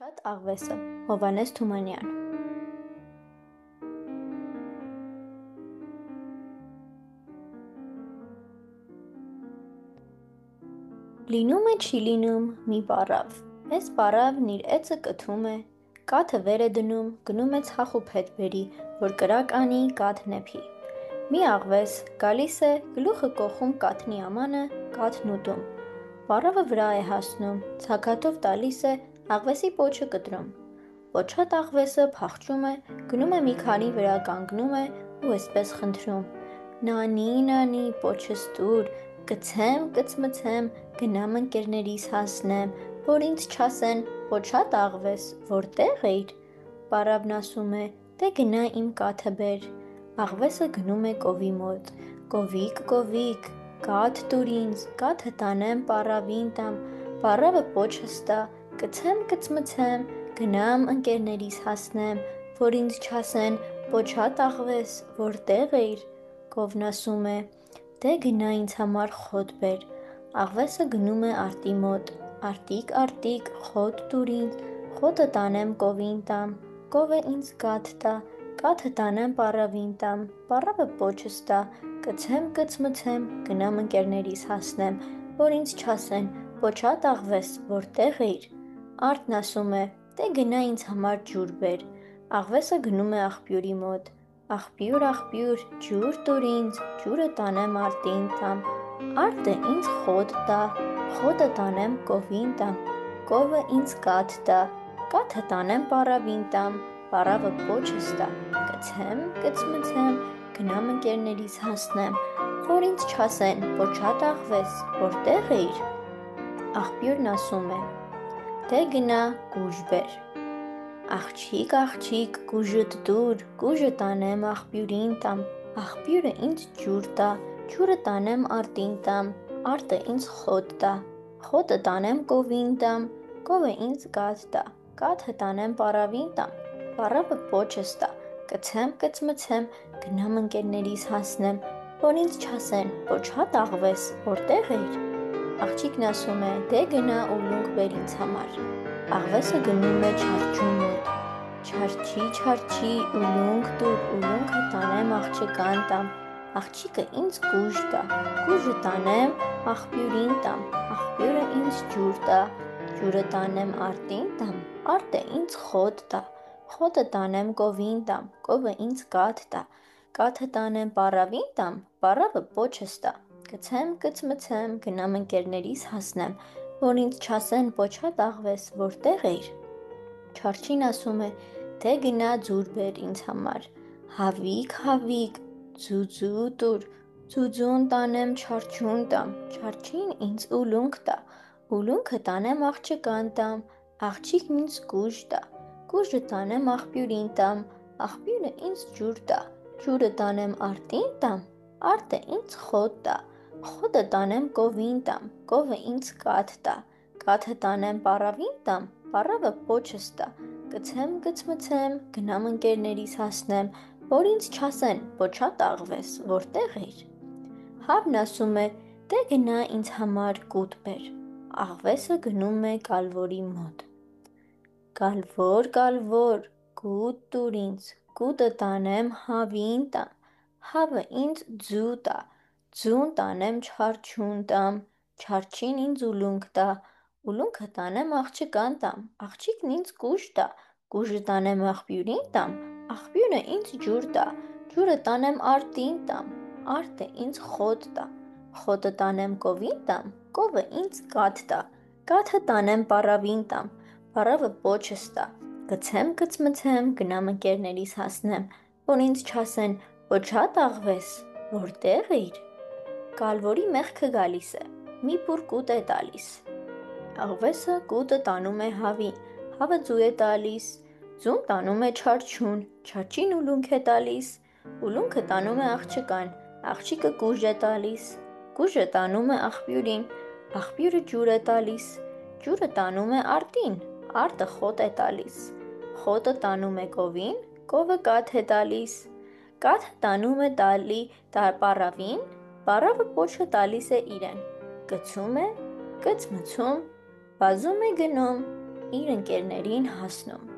Փոչատ աղվեսը Հովհաննես Թումանյան Լինում է չի լինում մի պառավ, էս պառավն իր էծը կթում է, կաթը վեր է դնում, գնում է ցախուփ հետ բերի, որ կրակ անի կաթն էփի։ Մի աղվես գալիս է, գլուխը կոխում կաթնի ամանը, կաթն ուտում։ Պառավը վրա է հասնում, ցագաթով տալիս է, աղվեսի պոչը կտրում։ Փոչատ աղվեսը փախչում է, գնում է մի քանի վրա կանգնում է ու էսպես խնդրում. Նանի, պոչս տուր, կցեմ, կծմցեմ, գնամ ընկերներիս հասնեմ, որ ինձ չասեն, փոչատ աղվես, որտե՞ղ էիր։ Պառավն ասում է, դե գնա իմ կաթը բեր։ Աղվեսը գնում է կովի մոտ. Կովիկ, կաթ տուր ինձ, կաթը տանեմ պառավին տամ, պառավը պոչս տա, կցեմ, կծմցեմ, գնամ ընկերներիս հասնեմ, որ ինձ չասեն, փոչատ աղվես, որտե՞ղ էիր։ Կովն ասում է, դե գնա ինձ համար խոտ բեր։ Աղվեսը գնում է արտի մոտ. Արտիկ, խոտ տուր ինձ, խոտը տանեմ կովին տամ, կովը ինձ կաթ տա, կաթը տանեմ պառավին տամ, պառավը պոչս տա, կցեմ, կծմցեմ, գնամ ընկերներիս հասնեմ, որ ինձ չասեն, փոչատ աղվես, որտե՞ղ էիր։ Արտն ասում է, դե գնա ինձ համար ջուր բեր։ Աղվեսը գնում է աղբյուրի մոտ. Աղբյուր, ջուր տուր ինձ, ջուրը տանեմ արտին տամ, արտը ինձ խոտ տա, խոտը տանեմ կովին տամ, կովը ինձ կաթ տա, կաթը տանեմ պառավին տամ, պառավը պոչս տա, կցեմ, կծմցեմ, գնամ ընկերներիս հասնեմ, որ ինձ չասեն, փոչատ աղվես, որտե՞ղ էիր։ Աղբյուրն ասում է, դե գնա կուժ բեր։ Աղջիկ, կուժդ տուր, կուժը տանեմ աղբյուրին տամ, աղբյուրը ինձ ջուր տա, ջուրը տանեմ արտին տամ, արտը ինձ խոտ տա, խոտը տանեմ կովին տամ, կովը ինձ կաթ տա, կաթը տանեմ պառավին տամ, պառավը պոչս տա, կցեմ, կծմցեմ, գնամ ընկերներիս հասնեմ, որ ինձ չասեն, փոչատ աղվես, որտե՞ղ էիր։ Աղջիկն ասում է, դե գնա ուլունք բեր ինձ համար։ Աղվեսը գնում է չարչուն մոտ. Չարչի, ուլունք տուր, ուլունքը տանեմ աղջկան տամ, աղջիկը ինձ կուժ տա, կուժը տանեմ աղբյուրին տամ, աղբյուրը ինձ ջուր տա, ջուրը տանեմ արտին տամ, արտը ինձ խոտ տա, խոտը տանեմ կովին տամ, կովը ինձ կաթ տա, կաթը տանեմ պառավին տամ, պառավը պոչս տա, կցեմ, կծմցեմ, գնամ ընկերներիս հասնեմ, որ ինձ չասեն, փոչատ աղվես, որտե՞ղ էիր։ Չարչին ասում է, դե գնա ջուր բեր ինձ համար։ Հավիկ, ձուձու տուր, ձուձուն տանեմ չարչուն տամ, չարչին ինձ ուլունք տա, ուլունքը տանեմ աղջկան տամ, աղջիկն ինձ կուժ տա, կուժը տանեմ աղբյուրին տամ, աղբյուրը ինձ ջուր տա, ջուրը տանեմ արտին տամ, արտը ինձ խոտ տա, խոտը տանեմ կովին տամ, կովը ինձ կաթ տա, կաթը տանեմ պառավին տամ, պառավը պոչս տա, կցեմ, կծմցեմ, գնամ ընկերներիս հասնեմ, որ ինձ չասեն, փոչատ աղվես, որտե՞ղ էիր։ Հավն ասում է, դե գնա ինձ համար կուտ բեր։ Աղվեսը գնում է կալվորի մոտ. Կալվոր, կուտ տուր ինձ, կուտը տանեմ հավին տամ, հավը ինձ ձու տա, ձուն տանեմ չարչուն տամ, չարչին ինձ ուլունք տա, ուլունքը տանեմ աղջկան տամ, աղջիկն ինձ կուժ տա, կուժը տանեմ աղբյուրին տամ, աղբյուրը ինձ ջուր տա, ջուրը տանեմ արտին տամ, արտը ինձ խոտ տա, խոտը տանեմ կովին տամ, կովը ինձ կաթ տա, կաթը տանեմ պառավին տամ, պառավը պոչս տա, կցեմ, կծմցեմ, գնամ ընկերներիս հասնեմ, որ ինձ չասեն, փոչատ աղվես, որտե՞ղ էիր։ Կալվորի մեղքը գալիս է, մի պուր կուտ է տալիս։ Աղվեսը կուտը տանում է հավին, հավը ձու է տալիս, ձուն տանում է չարչուն, չարչին ուլունք է տալիս, ուլունքը տանում է աղջկան, աղջիկը կուժ է տալիս, կուժը տանում է աղբյուրին, աղբյուրը ջուր է տալիս, ջուրը տանում է արտին, արտը խոտ է տալիս, խոտը տանում է կովին, կովը կաթ է տալիս, կաթը տանում է պառավին, պառավը պոչը տալիս է իրեն, կցում է, կծմցում, վազում է գնում, իր ընկերներին հասնում։